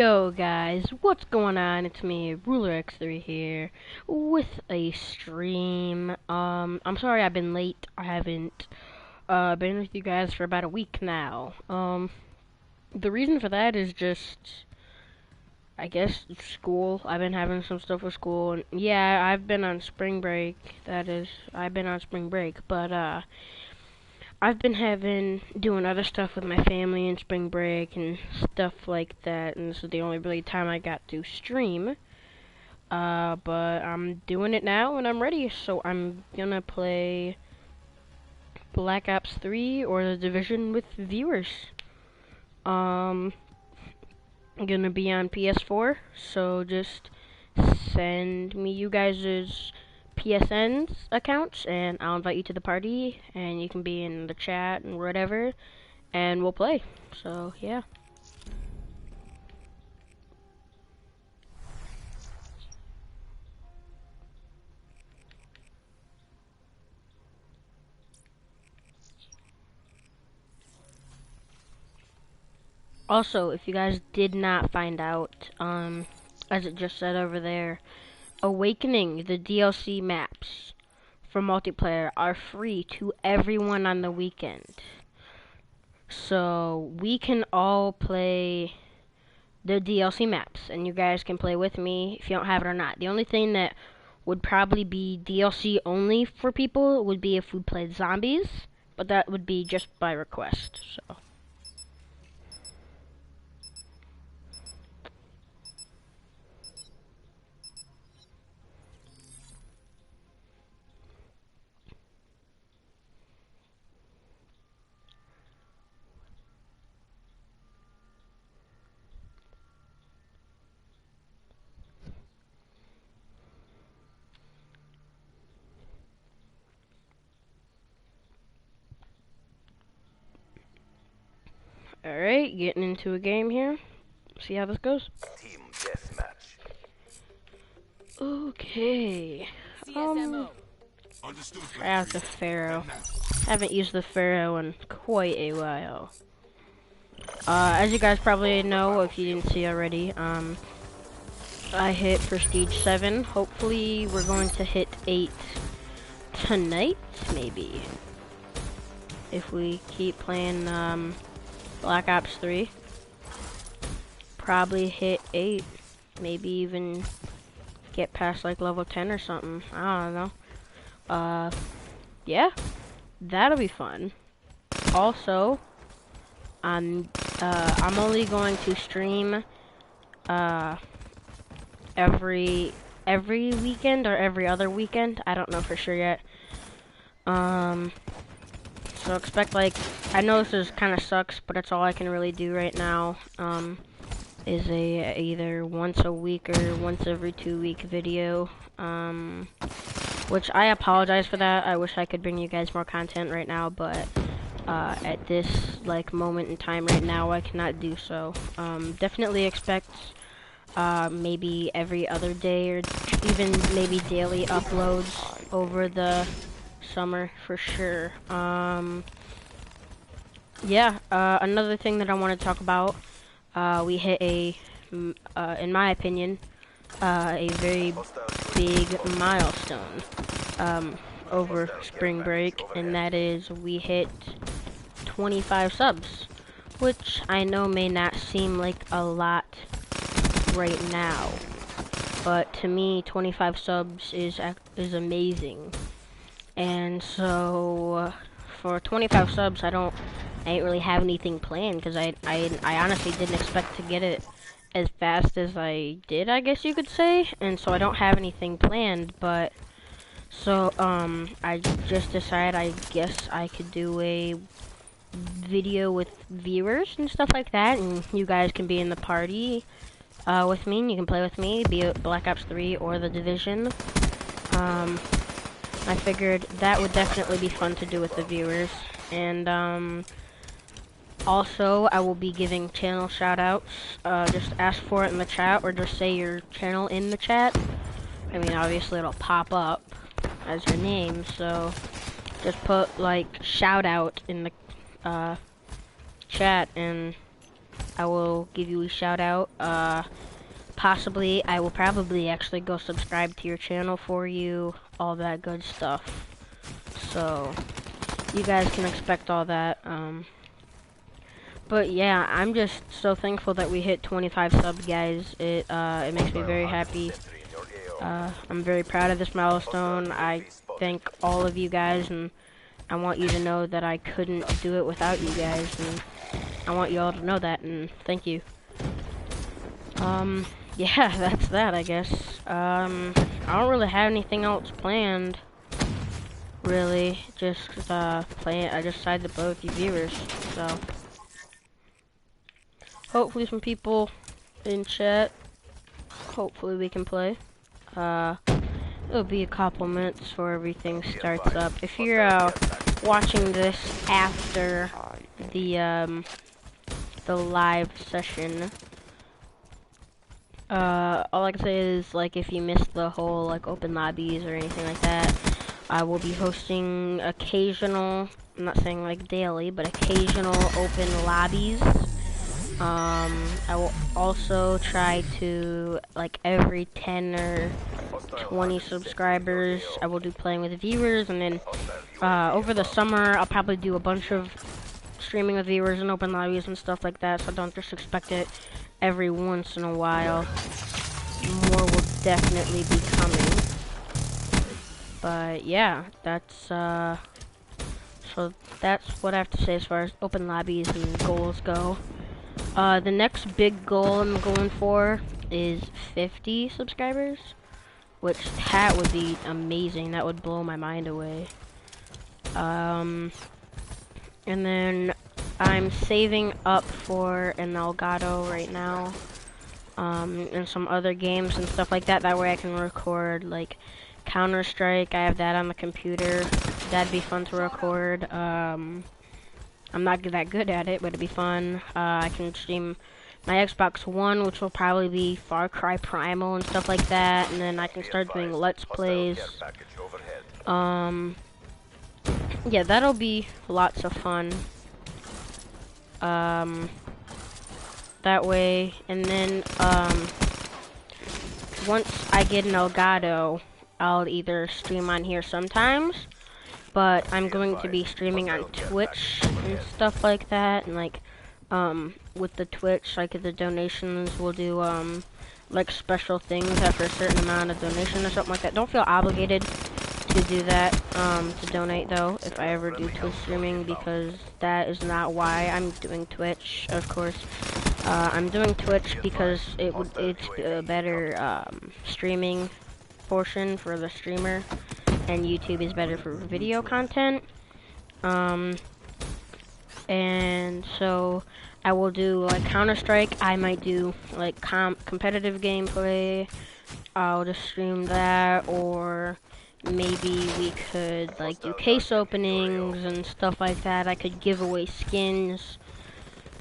Yo guys, what's going on? It's me, RulerX3 here, with a stream. I'm sorry I've been late. I haven't been with you guys for about a week now. The reason for that is just, I guess, school. I've been having some stuff with school, and yeah, I've been on spring break. That is, I've been on spring break, but I've been doing other stuff with my family in spring break and stuff like that, and this is the only really time I got to stream. But I'm doing it now and I'm ready, so I'm gonna play Black Ops 3 or The Division with viewers. I'm gonna be on PS4, so just send me you guys' PSN's accounts and I'll invite you to the party and you can be in the chat and whatever and we'll play. So yeah. Also, if you guys did not find out, as it just said over there, Awakening, the DLC maps for multiplayer are free to everyone on the weekend. So we can all play the DLC maps, and you guys can play with me if you don't have it or not. The only thing that would probably be DLC only for people would be if we played zombies, but that would be just by request. So. Alright, getting into a game here. See how this goes. Team deathmatch. Okay. Try out the Pharaoh. Haven't used the Pharaoh in quite a while. As you guys probably know, if you didn't see already, I hit Prestige 7. Hopefully, we're going to hit 8 tonight, maybe. If we keep playing, Black Ops 3. Probably hit 8. Maybe even get past like level 10 or something. I don't know. Yeah. That'll be fun. Also, I'm only going to stream every weekend or every other weekend. I don't know for sure yet. So expect, like, I know this is kind of sucks, but that's all I can really do right now, is either once a week or once every 2-week video, which I apologize for that. I wish I could bring you guys more content right now, but, at this, like, moment in time right now, I cannot do so. Definitely expect, maybe every other day or even maybe daily uploads over the summer for sure. Yeah, another thing that I want to talk about, we hit in my opinion, a very big milestone, over spring break, and that is we hit 25 subs, which I know may not seem like a lot right now, but to me, 25 subs is amazing. And so, for 25 subs, I ain't really have anything planned, because I honestly didn't expect to get it as fast as I did, I guess you could say, and so I don't have anything planned, but, so, I just decided I guess I could do a video with viewers and stuff like that, and you guys can be in the party, with me, and you can play with me, be it Black Ops 3 or The Division. I figured that would definitely be fun to do with the viewers, and also I will be giving channel shoutouts. Just ask for it in the chat, or just say your channel in the chat. I mean, obviously it'll pop up as your name, so just put like shout out in the chat, and I will give you a shout out. Possibly, I will probably actually go subscribe to your channel for you, all that good stuff. So, you guys can expect all that. But yeah, I'm just so thankful that we hit 25 subs, guys. It makes me very happy. I'm very proud of this milestone. I thank all of you guys, and I want you to know that I couldn't do it without you guys, and I want you all to know that, and thank you. Yeah, that's that, I guess. I don't really have anything else planned, really. Just, I just decided to play with you viewers, so. Hopefully some people in chat. Hopefully we can play. It'll be a couple minutes before everything starts up. If you're, watching this after the live session, all I can say is, like, if you missed the whole, like, open lobbies or anything like that, I will be hosting occasional, I'm not saying, like, daily, but occasional open lobbies. I will also try to, like, every 10 or 20 subscribers, I will do playing with viewers, and then, over the summer, I'll probably do a bunch of streaming with viewers and open lobbies and stuff like that, so don't just expect it every once in a while. More will definitely be coming. But yeah, that's so that's what I have to say as far as open lobbies and goals go. The next big goal I'm going for is 50 subscribers, which that would be amazing. That would blow my mind away. And then I'm saving up for an Elgato right now, and some other games and stuff like that. That way I can record, like, Counter-Strike. I have that on the computer. That'd be fun to record. I'm not that good at it, but it'd be fun. I can stream my Xbox One, which will probably be Far Cry Primal and stuff like that, and then I can start doing Let's Plays. Yeah, that'll be lots of fun. That way, and then, once I get an Elgato, I'll either stream on here sometimes, but I'm going to be streaming on Twitch and stuff like that, and, like, with the Twitch, like, the donations, we'll do, like, special things after a certain amount of donation or something like that. Don't feel obligated to do that, to donate, though, if I ever do Twitch streaming, because that is not why I'm doing Twitch, of course. I'm doing Twitch because it's a better, streaming portion for the streamer, and YouTube is better for video content. And so I will do, like, Counter-Strike. I might do, like, competitive gameplay. I'll just stream that, or maybe we could, like, do case openings and stuff like that. I could give away skins.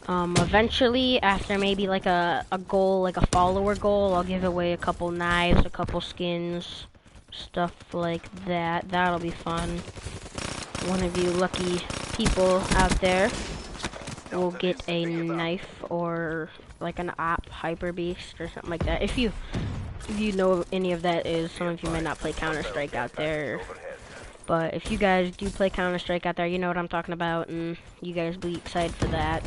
Eventually, after maybe, like, a goal, like a follower goal, I'll give away a couple knives, a couple skins, stuff like that. That'll be fun. One of you lucky people out there will get a knife, or, like, an op hyper beast or something like that. If you know any of that is, some of you may not play Counter-Strike out there, but if you guys do play Counter-Strike out there, you know what I'm talking about, and you guys be excited for that.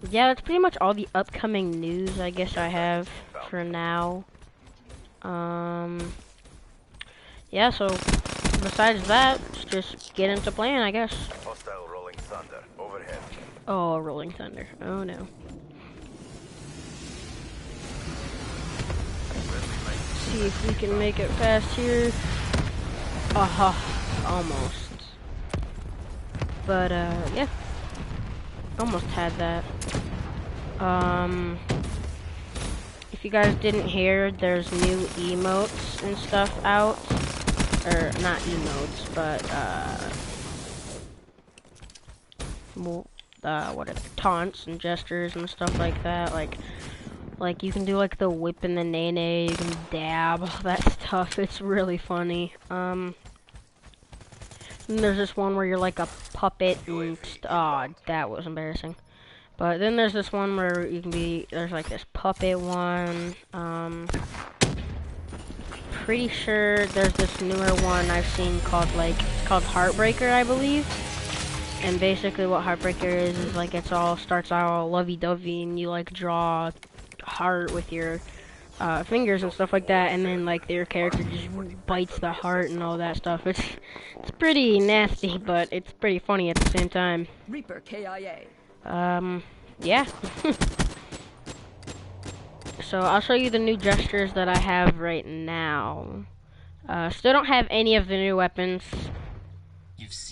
Yeah, that's pretty much all the upcoming news I guess I have for now. Yeah, so besides that, let's just get into playing, I guess. Oh, rolling thunder. Oh no. See if we can make it past here. Almost. But yeah. Almost had that. If you guys didn't hear, there's new emotes and stuff out. Or, not emotes, but, what are they? Taunts and gestures and stuff like that. Like you can do, like, the whip and the nay-nay, you can dab, all that stuff. It's really funny. And there's this one where you're like a puppet and, oh, that was embarrassing. But then there's this one where you can be, there's like this puppet one. Pretty sure there's this newer one I've seen called it's called Heartbreaker, I believe. And basically what Heartbreaker is like starts out all lovey-dovey and you like draw a heart with your fingers and stuff like that, and then like your character just bites the heart and all that stuff. It's pretty nasty, but it's pretty funny at the same time. Reaper KIA. Yeah. So I'll show you the new gestures that I have right now. Still don't have any of the new weapons.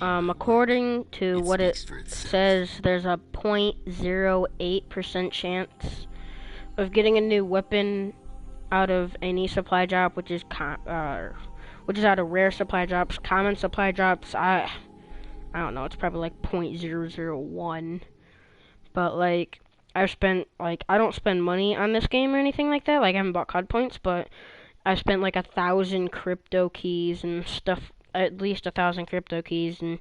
According to what it says, there's a 0.08% chance of getting a new weapon out of any supply drop, which is out of rare supply drops. Common supply drops, I don't know, it's probably like 0.001. But like I don't spend money on this game or anything like that. Like I haven't bought COD points, but I've spent like 1,000 crypto keys and stuff, at least 1,000 crypto keys, and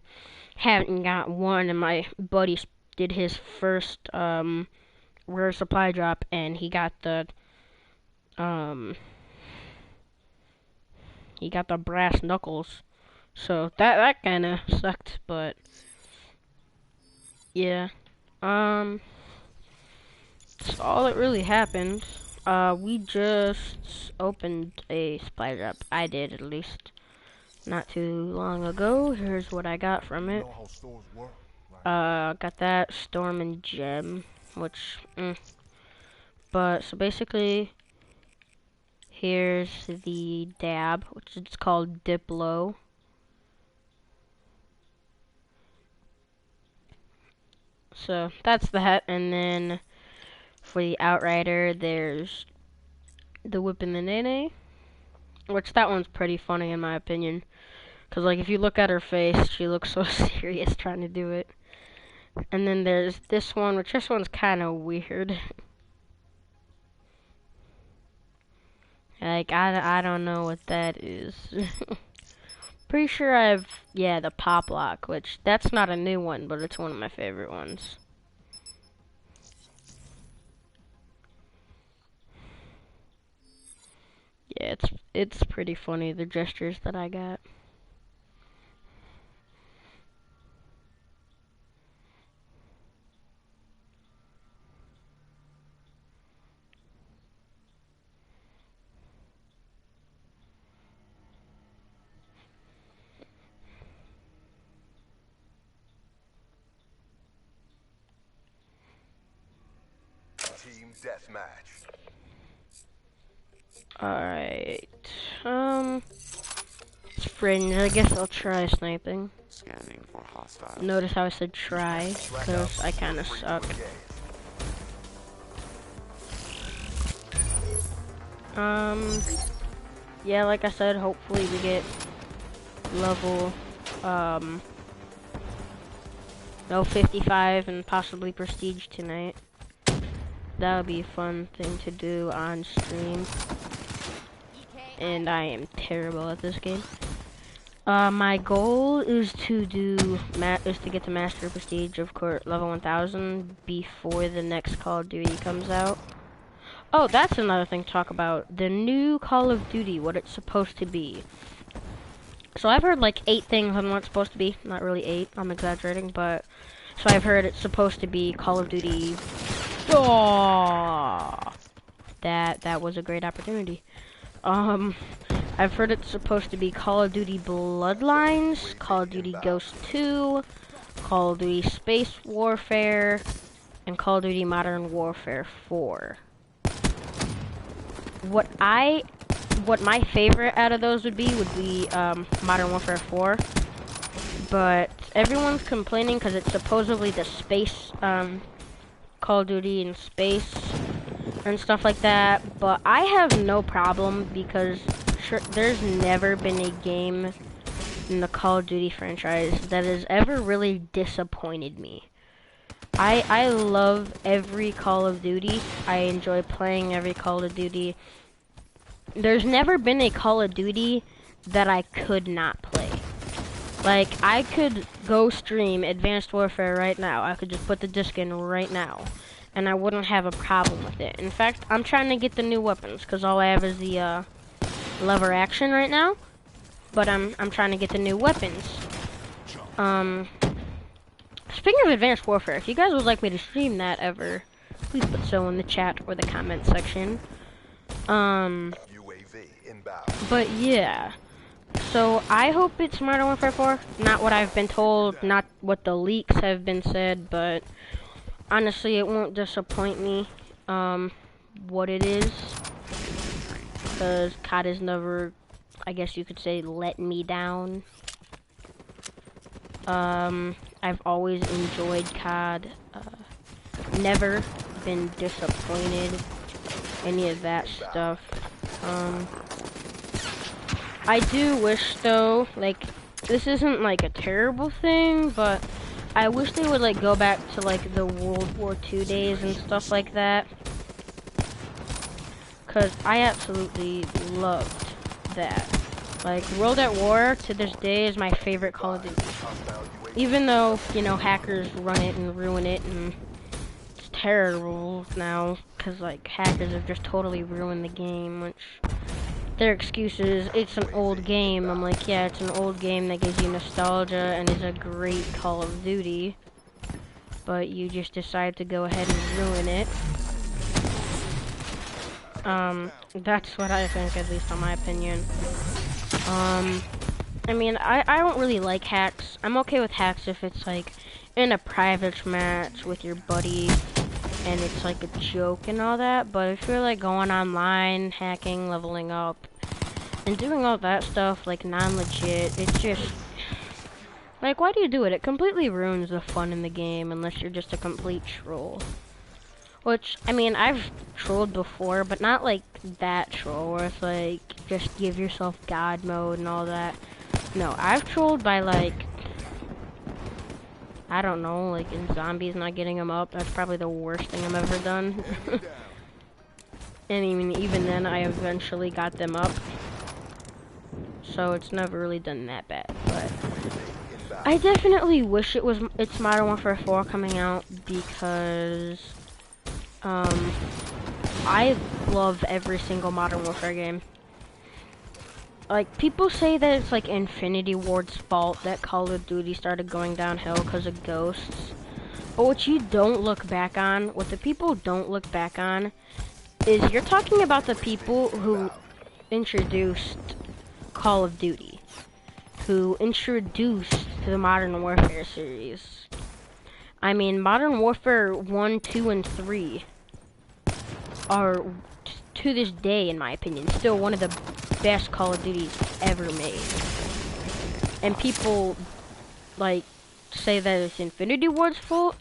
haven't got one. And my buddy did his first rare supply drop, and he got the brass knuckles. So that kind of sucked, but yeah. That's all that really happened. We just opened a supply drop. I did, at least, not too long ago. Here's what I got from it. Got that Storm and Gem, which, But, so basically, here's the dab, which is called Diplo. So, that's that, and then for the Outrider, there's the Whip and the Nene, which that one's pretty funny in my opinion, because like if you look at her face, she looks so serious trying to do it. And then there's this one, which this one's kind of weird. Like I don't know what that is. Pretty sure the Pop Lock, which that's not a new one, but it's one of my favorite ones. Yeah, it's pretty funny, the gestures that I got. Team deathmatch. Alright. It's fringe. I guess I'll try sniping. Scanning for hostiles. Notice how I said try, because I kind of suck. Yeah, like I said, hopefully we get level, 55 and possibly prestige tonight. That would be a fun thing to do on stream. And I am terrible at this game. My goal is to get to Master Prestige, of course, level 1000 before the next Call of Duty comes out. Oh, that's another thing to talk about. The new Call of Duty, what it's supposed to be. So I've heard like 8 things on what it's supposed to be. Not really 8, I'm exaggerating, but so I've heard it's supposed to be Call of Duty. Oh, that was a great opportunity. I've heard it's supposed to be Call of Duty Bloodlines, Call of Duty Ghost 2, Call of Duty Space Warfare, and Call of Duty Modern Warfare 4. What my favorite out of those would be Modern Warfare 4, but everyone's complaining because it's supposedly the space Call of Duty in space and stuff like that, but I have no problem because there's never been a game in the Call of Duty franchise that has ever really disappointed me. I love every Call of Duty. I enjoy playing every Call of Duty. There's never been a Call of Duty that I could not play. Like, I could go stream Advanced Warfare right now. I could just put the disc in right now, and I wouldn't have a problem with it. In fact, I'm trying to get the new weapons, because all I have is the lever action right now. But I'm trying to get the new weapons. Speaking of Advanced Warfare, if you guys would like me to stream that ever, please put so in the chat or the comment section. UAV inbound. But yeah. So I hope it's Modern Warfare 4. Not what I've been told, not what the leaks have been said, but honestly it won't disappoint me what it is. Because COD has never, I guess you could say, let me down. I've always enjoyed COD. Never been disappointed. Any of that stuff. I do wish though, like, this isn't like a terrible thing, but I wish they would like go back to like the World War II days and stuff like that. Cause I absolutely loved that. Like, World at War to this day is my favorite Call of Duty. Even though, you know, hackers run it and ruin it and it's terrible now. Cause like hackers have just totally ruined the game, which their excuse is it's an old game. I'm like, yeah, it's an old game that gives you nostalgia and is a great Call of Duty, but you just decide to go ahead and ruin it. That's what I think, at least in my opinion. I mean, I don't really like hacks. I'm okay with hacks if it's like in a private match with your buddy and it's like a joke and all that, but if you're like going online, hacking, leveling up, and doing all that stuff like non-legit, it's just like, why do you do it? It completely ruins the fun in the game unless you're just a complete troll. Which, I mean, I've trolled before, but not like that troll where it's like just give yourself God mode and all that. No, I've trolled by like, I don't know, like in zombies not getting them up. That's probably the worst thing I've ever done. And even then, I eventually got them up. So it's never really done that bad. But I definitely wish it's Modern Warfare 4 coming out because I love every single Modern Warfare game. Like, people say that it's like Infinity Ward's fault that Call of Duty started going downhill because of ghosts. But what you don't look back on, what the people don't look back on, is you're talking about the people who introduced Call of Duty, who introduced the Modern Warfare series. I mean, Modern Warfare 1, 2, and 3 are, to this day, in my opinion, still one of the best Call of Duties ever made. And people, like, say that it's Infinity Ward's fault.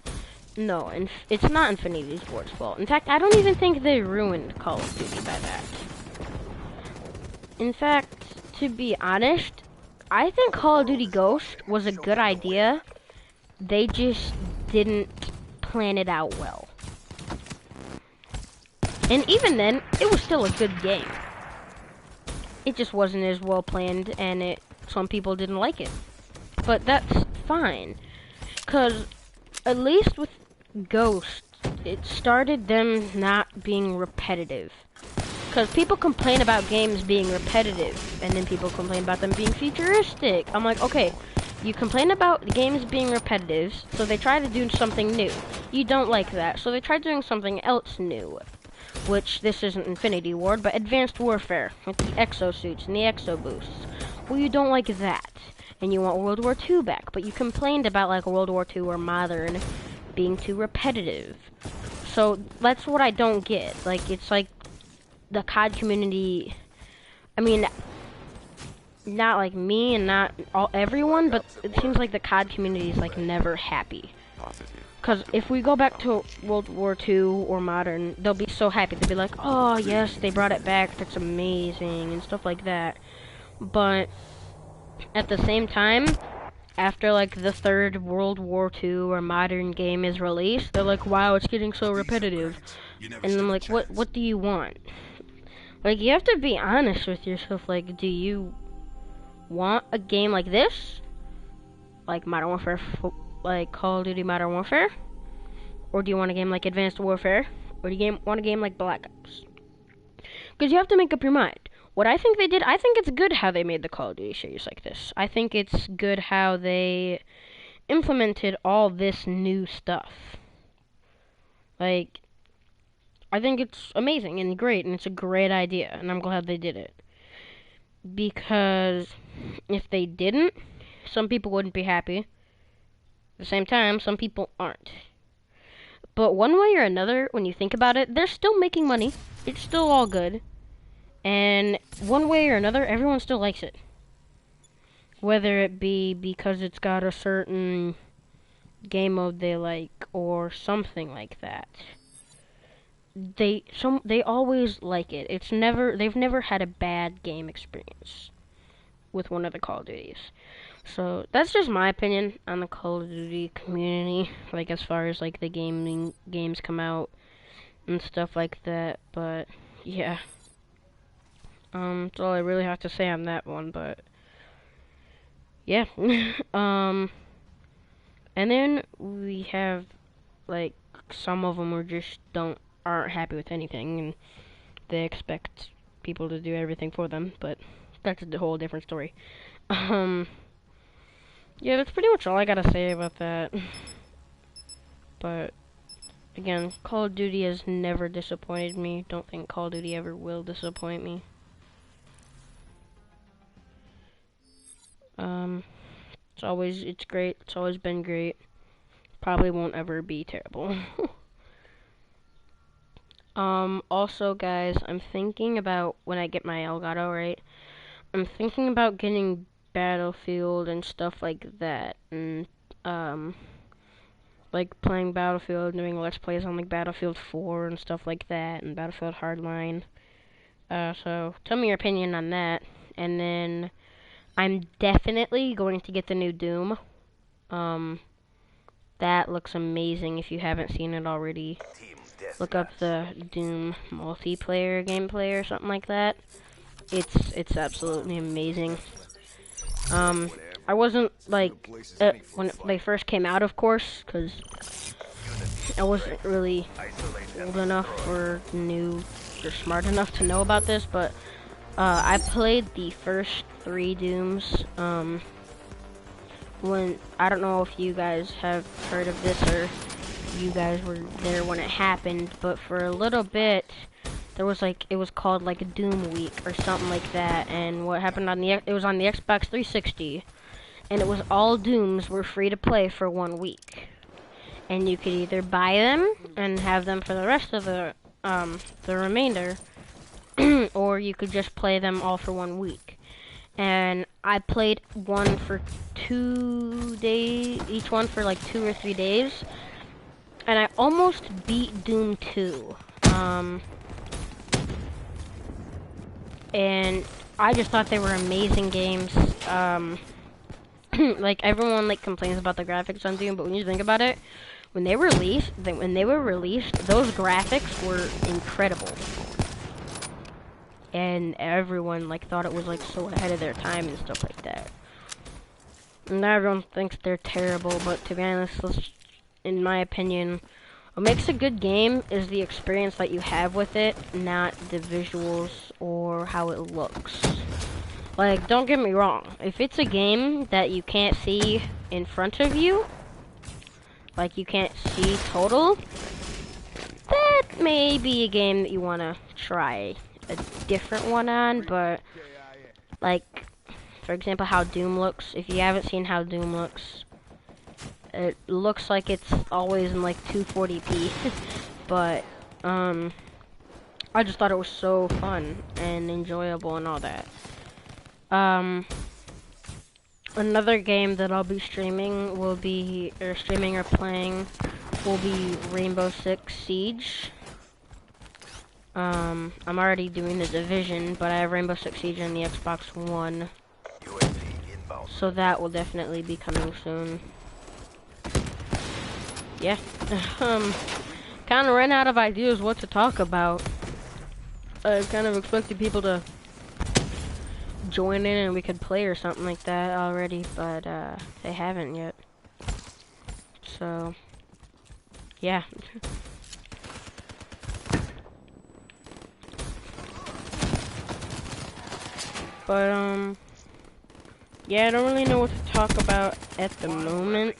No, and it's not Infinity Ward's fault. In fact, I don't even think they ruined Call of Duty by that. In fact, to be honest, I think Call of Duty Ghost was a good idea. They just didn't plan it out well. And even then, it was still a good game. It just wasn't as well planned, and some people didn't like it. But that's fine, because at least with Ghost, it started them not being repetitive. Because people complain about games being repetitive, and then people complain about them being futuristic. I'm like, okay, you complain about games being repetitive, so they try to do something new. You don't like that, so they try doing something else new. Which, this isn't Infinity Ward, but Advanced Warfare, with the exosuits and the exo boosts. Well, you don't like that, and you want World War II back, but you complained about, like, World War II or Modern being too repetitive. So, that's what I don't get. Like, it's like, the COD community, I mean, not like me and not everyone, but it seems like the COD community is, like, never happy. Because if we go back to World War II or Modern, they'll be so happy. They'll be like, oh, yes, they brought it back. That's amazing and stuff like that. But at the same time, after, like, the third World War II or Modern game is released, they're like, wow, it's getting so repetitive. And I'm like, what do you want? Like, you have to be honest with yourself. Like, do you want a game like this? like Modern Warfare, like Call of Duty Modern Warfare, or do you want a game like Advanced Warfare, or do you want a game like Black Ops? Because you have to make up your mind. What I think they did, I think it's good how they made the Call of Duty series like this. I think it's good how they implemented all this new stuff. Like, I think it's amazing and great, and it's a great idea, and I'm glad they did it. Because if they didn't, some people wouldn't be happy. At the same time, some people aren't. But one way or another, when you think about it, they're still making money. It's still all good. And one way or another, everyone still likes it. Whether it be because it's got a certain game mode they like, or something like that. They always like it. They've never had a bad game experience with one of the Call of Duties. So that's just my opinion on the Call of Duty community, like as far as like the games come out and stuff like that. But yeah, that's all I really have to say on that one. But yeah, and then we have like some of them aren't happy with anything, and they expect people to do everything for them. But that's a whole different story. Yeah, that's pretty much all I gotta say about that. But, again, Call of Duty has never disappointed me. Don't think Call of Duty ever will disappoint me. It's great. It's always been great. Probably won't ever be terrible. Also, guys, I'm thinking about, when I get my Elgato, right? I'm thinking about getting Battlefield and stuff like that, and like playing Battlefield, doing Let's Plays on like Battlefield 4 and stuff like that, and Battlefield Hardline. So tell me your opinion on that. And then I'm definitely going to get the new Doom. That looks amazing if you haven't seen it already. Look up the Doom multiplayer gameplay or something like that. It's absolutely amazing. I wasn't like when they first came out, of course, because I wasn't really old enough or smart enough to know about this. But I played the first 3 Dooms. When I don't know if you guys have heard of this or you guys were there when it happened, but for a little bit there was it was called like a Doom Week or something like that, and what happened it was on the Xbox 360, and it was all Dooms were free to play for 1 week, and you could either buy them and have them for the rest of the remainder, or you could just play them all for 1 week. And I played one for 2 days, each one for like 2 or 3 days, and I almost beat Doom 2. And I just thought they were amazing games. Like everyone complains about the graphics on Doom, but when you think about it, when they were released, those graphics were incredible. And everyone thought it was so ahead of their time and stuff like that. And now everyone thinks they're terrible, but to be honest, in my opinion, what makes a good game is the experience that you have with it, not the visuals or how it looks. Don't get me wrong, if it's a game that you can't see in front of you, you can't see total, that may be a game that you want to try a different one on. But for example, how Doom looks, if you haven't seen how Doom looks, it looks like it's always in 240p. But I just thought it was so fun and enjoyable and all that. Another game that I'll be streaming or playing will be Rainbow Six Siege. I'm already doing the Division, but I have Rainbow Six Siege on the Xbox One, so that will definitely be coming soon. Yeah, kind of ran out of ideas what to talk about. I'm kind of expecting people to join in and we could play or something like that already, but they haven't yet. So yeah. But yeah, I don't really know what to talk about at the moment.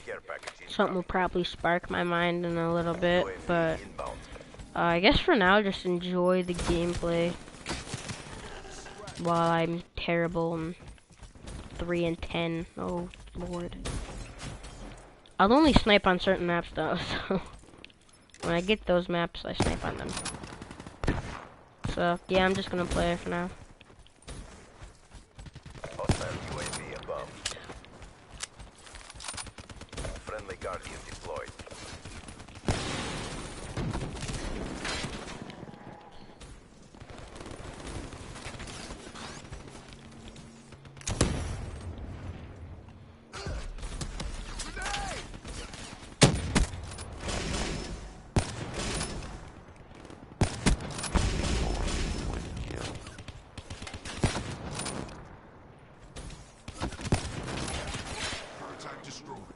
Something will probably spark my mind in a little bit, but I guess for now, just enjoy the gameplay while I'm terrible and 3 and 10. Oh lord. I'll only snipe on certain maps though, so when I get those maps, I snipe on them. So yeah, I'm just gonna play for now. Hostile UAV above. Friendly Guardian deployed.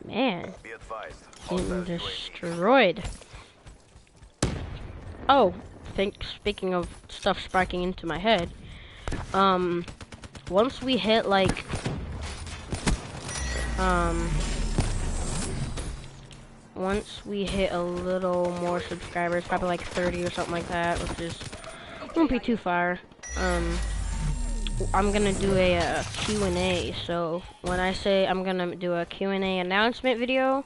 Man, Be advised. getting destroyed. Oh, speaking of stuff sparking into my head, once we hit like, once we hit a little more subscribers, probably like 30 or something like that, which is, won't be too far, I'm gonna do a Q&A, so when I say I'm gonna do a Q&A announcement video,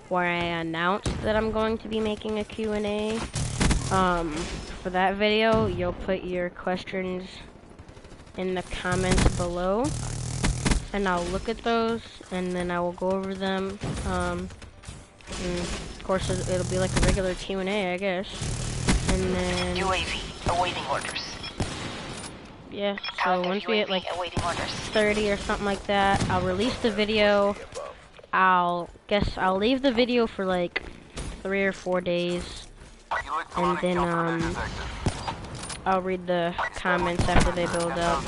where I announce that I'm going to be making a Q&A, for that video, you'll put your questions in the comments below, and I'll look at those, and then I will go over them, and of course it'll be like a regular Q&A, I guess, and then... UAV, awaiting orders. Yeah, so once we hit like 30 or something like that, I'll release the video. I'll leave the video for like 3 or 4 days, and then I'll read the comments after they build up.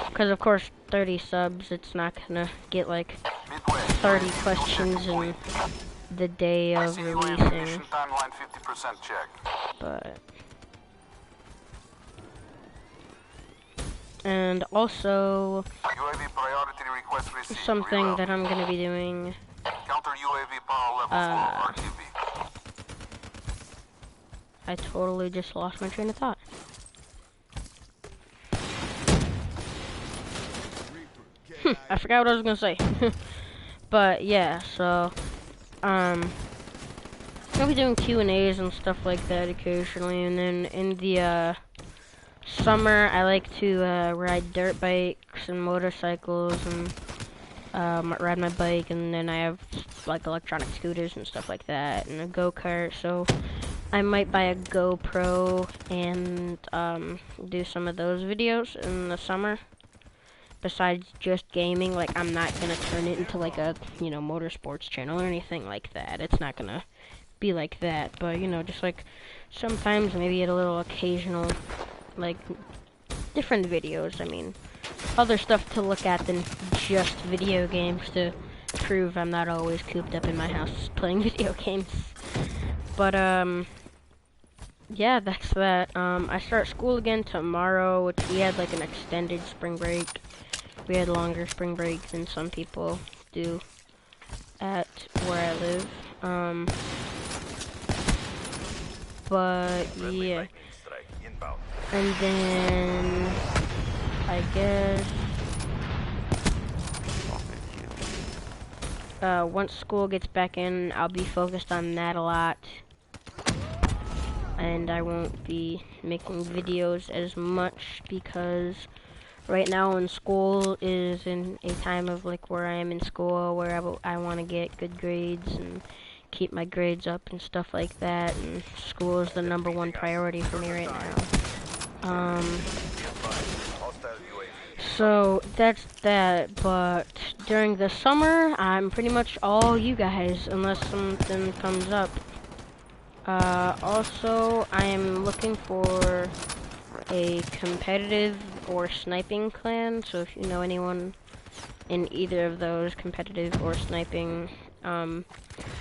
Because of course 30 subs, it's not gonna get like 30 questions in the day of releasing. But and also something that I'm gonna be doing. I totally just lost my train of thought. I forgot what I was gonna say. But yeah, so I'll be doing Q&As and stuff like that occasionally, and then in the summer I like to ride dirt bikes and motorcycles and ride my bike, and then I have like electronic scooters and stuff like that, and a go-kart, so I might buy a GoPro and do some of those videos in the summer. Besides just gaming, like I'm not gonna turn it into like a, you know, motorsports channel or anything like that. It's not gonna be like that, but you know, just like sometimes maybe get a little occasional, like different videos. I mean, other stuff to look at than just video games to prove I'm not always cooped up in my house playing video games. But yeah, that's that. I start school again tomorrow, which we had like an extended spring break. We had longer spring break than some people do at where I live. But yeah. And then I guess once school gets back in, I'll be focused on that a lot, and I won't be making videos as much because right now in school is in a time of like where I am in school where I want to get good grades and keep my grades up and stuff like that, and school is the #1 priority for me right now. So that's that, but during the summer, I'm pretty much all you guys, unless something comes up. Also, I am looking for a competitive or sniping clan. So if you know anyone in either of those, competitive or sniping,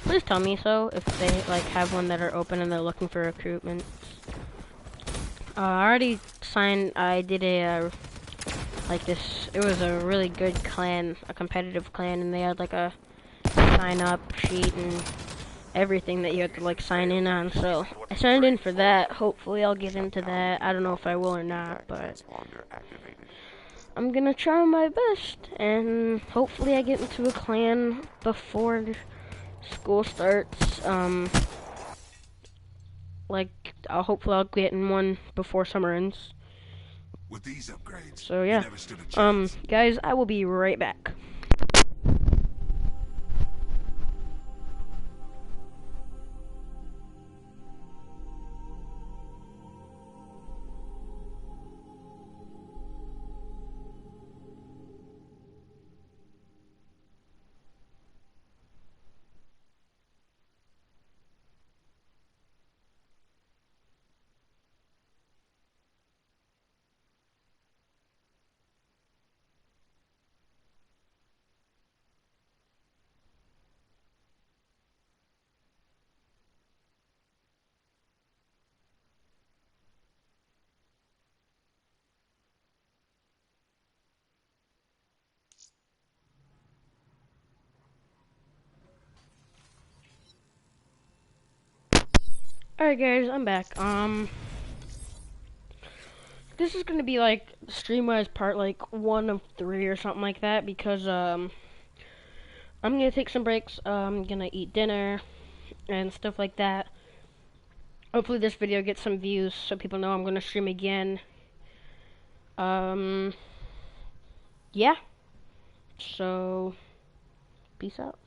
please tell me so if they like have one that are open and they're looking for recruitment. I already signed. I did a like this. It was a really good clan, a competitive clan, and they had like a sign up sheet and everything that you have to like sign in on. So I signed in for that. Hopefully I'll get into that. I don't know if I will or not, but I'm gonna try my best, and hopefully I get into a clan before school starts. Like hopefully I'll get in one before summer ends. With these upgrades, So you yeah, never stood a chance. guys, I will be right back. Alright guys, I'm back. This is gonna be like Streamwise part like 1 of 3 or something like that because I'm gonna take some breaks. I'm gonna eat dinner and stuff like that. Hopefully this video gets some views so people know I'm gonna stream again. Yeah. So peace out.